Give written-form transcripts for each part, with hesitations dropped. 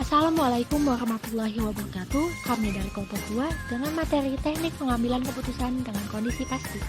Assalamualaikum warahmatullahi wabarakatuh. Kami dari kelompok 2 dengan materi teknik pengambilan keputusan dengan kondisi pasti.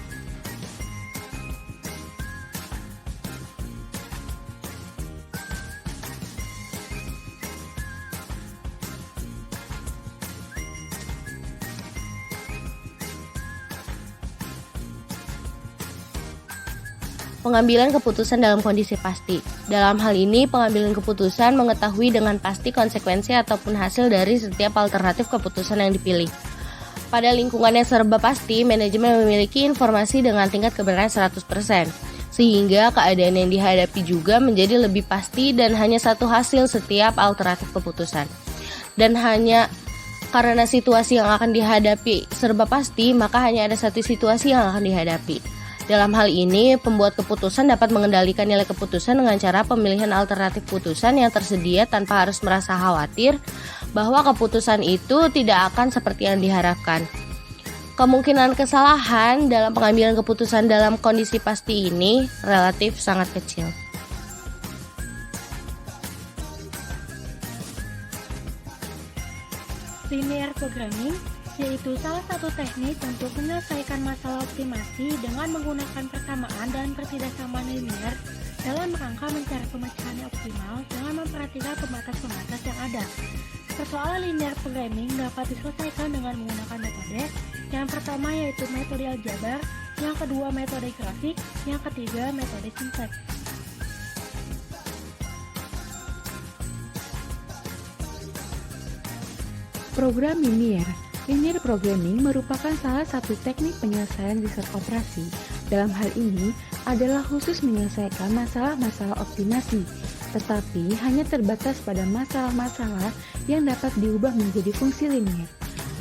Pengambilan keputusan dalam kondisi pasti. Dalam hal ini, pengambilan keputusan mengetahui dengan pasti konsekuensi ataupun hasil dari setiap alternatif keputusan yang dipilih. Pada lingkungan yang serba pasti, manajemen memiliki informasi dengan tingkat kebenaran 100%, sehingga keadaan yang dihadapi juga menjadi lebih pasti dan hanya satu hasil setiap alternatif keputusan. Dan hanya karena situasi yang akan dihadapi serba pasti, maka hanya ada satu situasi yang akan dihadapi. Dalam hal ini, pembuat keputusan dapat mengendalikan nilai keputusan dengan cara pemilihan alternatif putusan yang tersedia tanpa harus merasa khawatir bahwa keputusan itu tidak akan seperti yang diharapkan. Kemungkinan kesalahan dalam pengambilan keputusan dalam kondisi pasti ini relatif sangat kecil. Linear programming yaitu salah satu teknik untuk menyelesaikan masalah optimasi dengan menggunakan persamaan dan ketidaksamaan linear dalam rangka mencari pemecahan yang optimal dengan memperhatikan pembatas-pembatas yang ada. Persoalan linear programming dapat diselesaikan dengan menggunakan metode. Yang pertama yaitu metode aljabar, yang kedua metode grafik, yang ketiga metode sintaks. Program linear. Linear programming merupakan salah satu teknik penyelesaian riset operasi. Dalam hal ini adalah khusus menyelesaikan masalah-masalah optimasi, tetapi hanya terbatas pada masalah-masalah yang dapat diubah menjadi fungsi linear.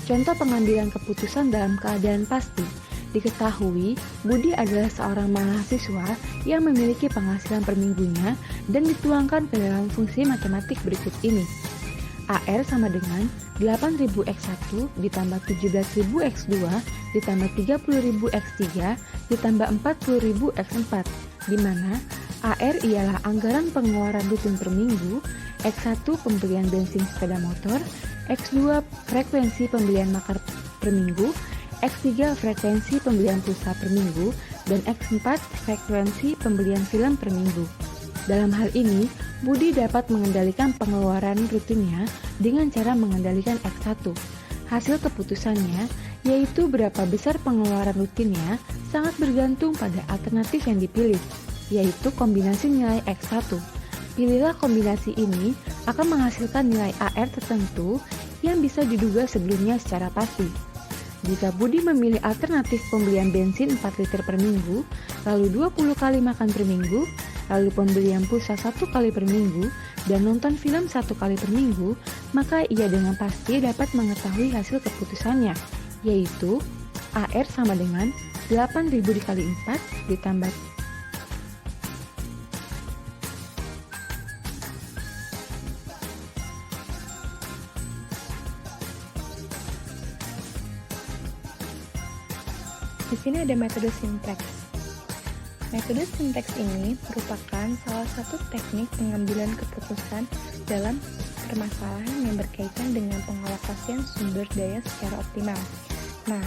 Contoh pengambilan keputusan dalam keadaan pasti. Diketahui, Budi adalah seorang mahasiswa yang memiliki penghasilan per minggunya dan dituangkan ke dalam fungsi matematik berikut ini. AR sama dengan 8.000x1 ditambah 17.000x2 ditambah 30.000x3 ditambah 40.000x4, di mana AR ialah anggaran pengeluaran rutin per minggu, X1 pembelian bensin sepeda motor, X2 frekuensi pembelian makan per minggu, X3 frekuensi pembelian pulsa per minggu, dan X4 frekuensi pembelian film per minggu. Dalam hal ini, Budi dapat mengendalikan pengeluaran rutinnya dengan cara mengendalikan X1. Hasil keputusannya, yaitu berapa besar pengeluaran rutinnya, sangat bergantung pada alternatif yang dipilih, yaitu kombinasi nilai X1. Pilihlah kombinasi ini akan menghasilkan nilai AR tertentu yang bisa diduga sebelumnya secara pasti. Jika Budi memilih alternatif pembelian bensin 4 liter per minggu, lalu 20 kali makan per minggu, lalu pembelian pulsa 1 kali per minggu, dan nonton film 1 kali per minggu, maka ia dengan pasti dapat mengetahui hasil keputusannya, yaitu AR sama dengan 8.000 dikali 4 ditambah Di sini ada metode sintaks. Metode sintaks ini merupakan salah satu teknik pengambilan keputusan dalam permasalahan yang berkaitan dengan pengalokasian sumber daya secara optimal. Nah,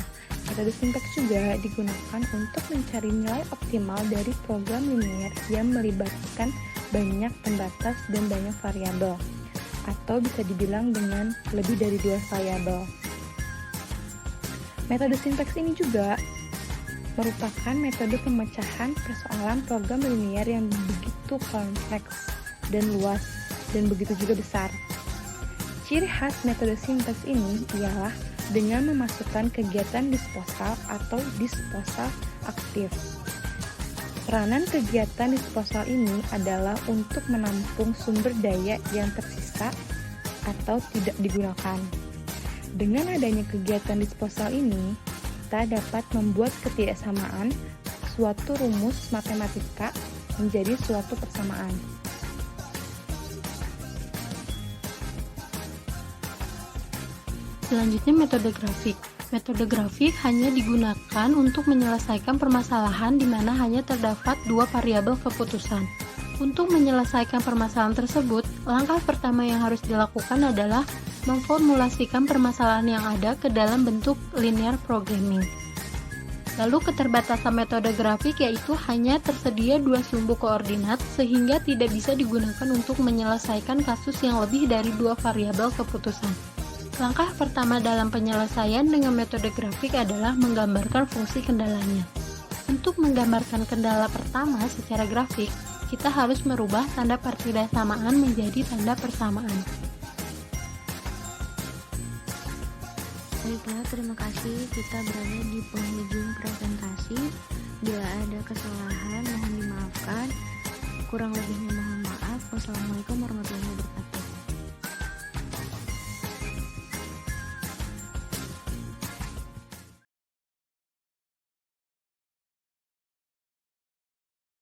metode sintaks juga digunakan untuk mencari nilai optimal dari program linear yang melibatkan banyak pembatas dan banyak variabel, atau bisa dibilang dengan lebih dari 2 variabel. Metode sintaks ini juga merupakan metode pemecahan persoalan program linear yang begitu kompleks dan luas dan begitu juga besar. Ciri khas metode sintaks ini ialah dengan memasukkan kegiatan disposal atau disposal aktif. Peranan kegiatan disposal ini adalah untuk menampung sumber daya yang tersisa atau tidak digunakan. Dengan adanya kegiatan disposal ini, kita dapat membuat ketidaksamaan suatu rumus matematika menjadi suatu persamaan. Selanjutnya metode grafik. Metode grafik hanya digunakan untuk menyelesaikan permasalahan di mana hanya terdapat 2 variabel keputusan. Untuk menyelesaikan permasalahan tersebut, langkah pertama yang harus dilakukan adalah memformulasikan permasalahan yang ada ke dalam bentuk linear programming. Lalu keterbatasan metode grafik yaitu hanya tersedia 2 sumbu koordinat sehingga tidak bisa digunakan untuk menyelesaikan kasus yang lebih dari 2 variabel keputusan. Langkah pertama dalam penyelesaian dengan metode grafik adalah menggambarkan fungsi kendalanya. Untuk menggambarkan kendala pertama secara grafik, kita harus merubah tanda pertidaksamaan menjadi tanda persamaan. Baiklah, terima kasih. Kita berada di penghujung presentasi. Bila ada kesalahan, mohon dimaafkan. Kurang lebihnya mohon maaf. Wassalamualaikum warahmatullahi wabarakatuh.